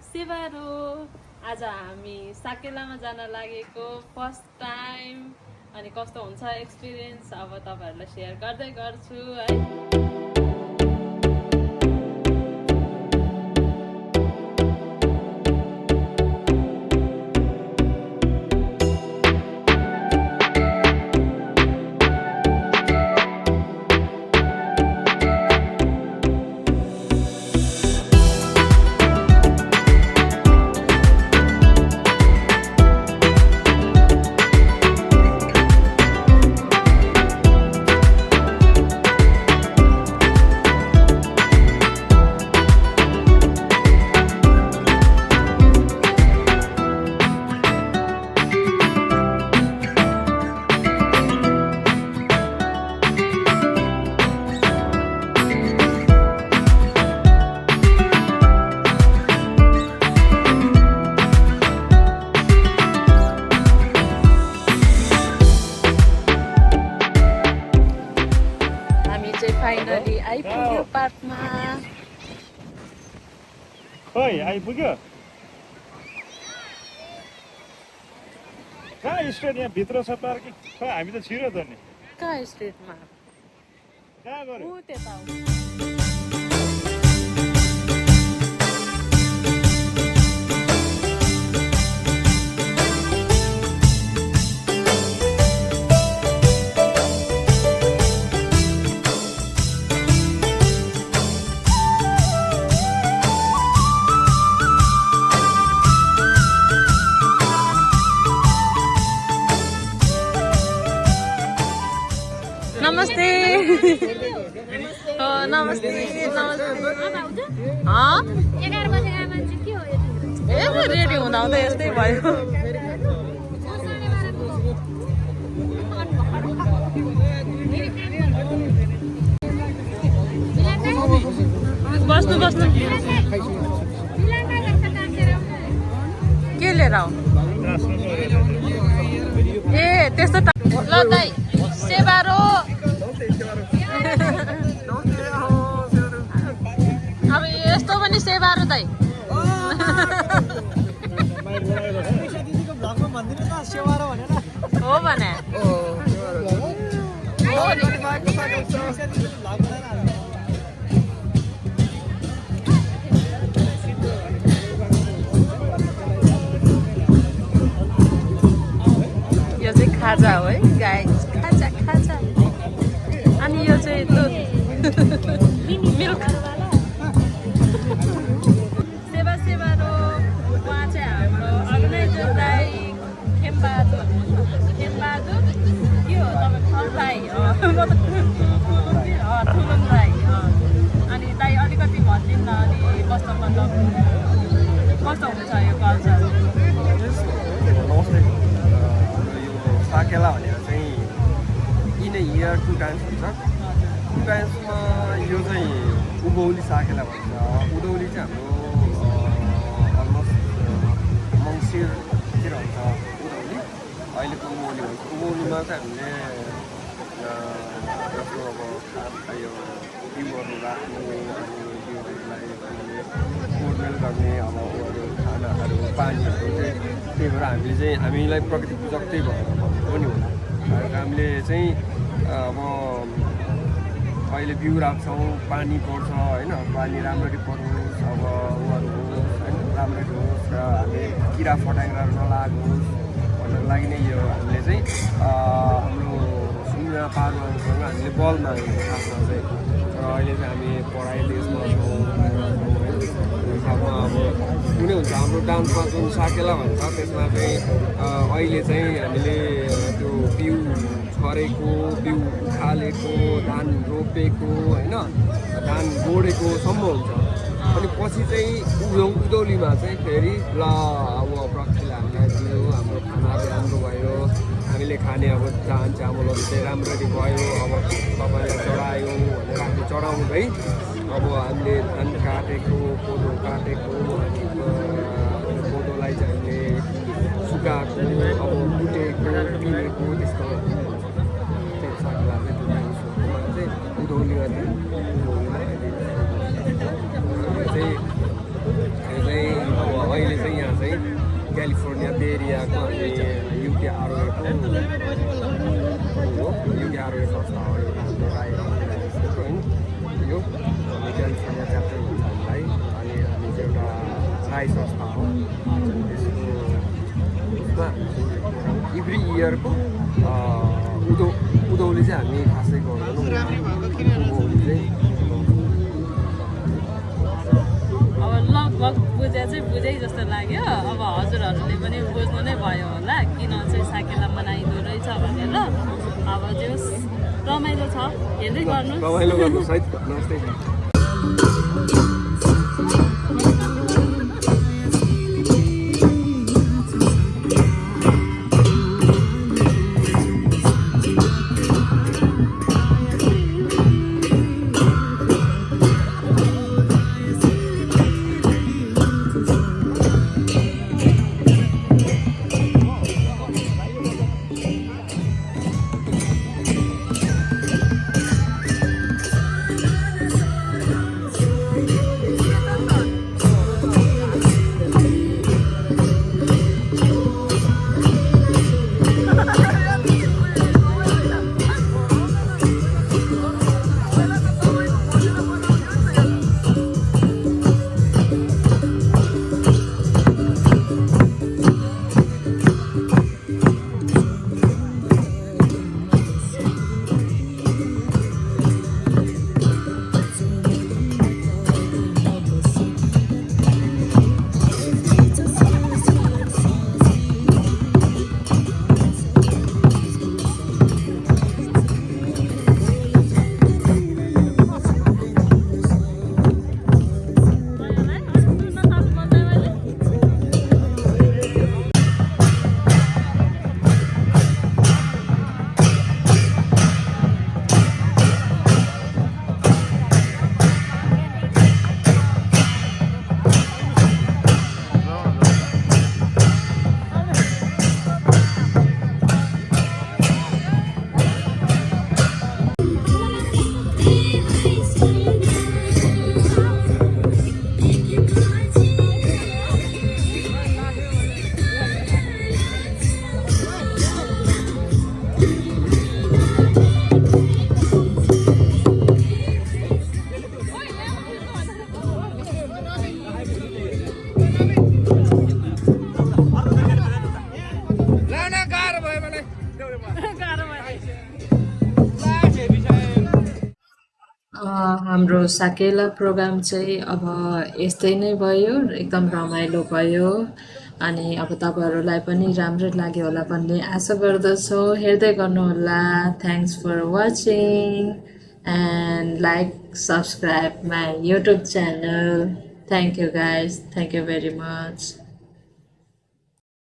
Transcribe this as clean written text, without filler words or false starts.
सेवारो आज हामी साकेलामा जान लागेको फर्स्ट टाइम अनि कस्तो हुन्छ एक्सपिरियन्स अब तपाईहरुलाई शेयर गर्दै गर्छु है। फाइनली आइपुग्यो पार्कमा। खोइ आइपुग्यो कहाँ स्ट्रेट यहाँ भित्र छ पार्किङ? खै हामी त छिरो त नि। कहाँ स्ट्रेटमा? कहाँ गयो? उ त्यता हो। नमस्ते नमस्ते ए रेडी हुँदा हुँदा यस्तै भयो। बस्नु बस्नु के लिएर आऊ? ए त्यस्तो ल दाइ सेवारो अब यस्तो पनि सेवारो दाइ हो भने यो चाहिँ खाजा हो है गाइस, खाजा खाजा। अनि यो चाहिँ मिल्क सेवा सेवारो उहाँ चाहिँ हाम्रो अर्गनाइजर दाइ खेमबहादुर के हो तपाईँ ठुलो दाइ ठुलो दाइ। अनि दाइ अलिकति भनिदिनु न अनि कस्तो मतलब कस्तो हुन्छ यो कल्चर? साकेला भनेर चाहिँ इन ए इयर 2 टाइम्स हुन्छ। 2 टाइम्समा यो चाहिँ उभौली साकेला भन्छ। उधौली चाहिँ हाम्रो अलमोस्ट मङ्सिरतिर हुन्छ उधौली। अहिलेको उभौली भन्छ। उभौलीमा चाहिँ हामीले जस्तो अब यो बिउहरू राख्ने अनि बिउहरूलाई गोडमेल गर्ने अब उयोहरू खानाहरू पानीहरू चाहिँ त्यही भएर हामीले चाहिँ हामीलाई प्रकृति पूजक त्यही भएर पनि होला। हामीले चाहिँ अब अहिले बिउ राख्छौँ, पानी पर्छ होइन, पानी राम्ररी परोस्, अब उयोहरू होस् होइन, राम्ररी होस् र हामीले किरा फट्याङ्ग्राहरू नलागोस् भन्नको लागि नै यो हामीले चाहिँ हाम्रो सुन्ना पारुहरूसँग हामीले बल मागेको खासमा चाहिँ। र अहिले चाहिँ हामी पढाइ देशमा छौँ, अब कुनै हुन्छ हाम्रो डान्समा जुन साकेला भन्छ त्यसमा चाहिँ अहिले चाहिँ हामीले त्यो बिउ छरेको, बिउ उखालेको, धान रोपेको होइन, धान गोडेकोसम्म हुन्छ। अनि पछि चाहिँ उधौलीमा चाहिँ फेरि ल अब प्रकृतिले हामीलाई दियो, हाम्रो खानाहरू राम्रो भयो, हामीले खाने अब धान चामलहरू चाहिँ राम्ररी भयो, अब तपाईँलाई चढायौँ भनेर हामीले चढाउँदै अब हामीले धान काटेको, कोदो काटेको, अनि कोदोलाई चाहिँ हामीले सुकाएको, अब कुटेको, पिनेको त्यस्तो साकेला चाहिँ उधौलीमा चाहिँ राई संस्था हो त्यसको एभ्री इयरको उँधौली चाहिँ हामी खासै गर्दैनौँ उँधौली चाहिँ अब लगभग बुझे चाहिँ बुझै जस्तो लाग्यो अब हजुरहरूले पनि बुझ्नु नै भयो होला किन चाहिँ साकेला मनाइँदो रहेछ भनेर अब जो रमाइलो छ हेर्दै गर्नु रमाइलो गर्नुहोस् है नमस्ते हाम्रो साकेला प्रोग्राम चाहिँ अब यस्तै नै भयो एकदम रमाइलो भयो अनि अब तपाईँहरूलाई पनि राम्रो लाग्यो होला भन्ने आशा गर्दछु हेर्दै गर्नुहोला thanks for watching and like subscribe my YouTube channel thank you guys thank you very much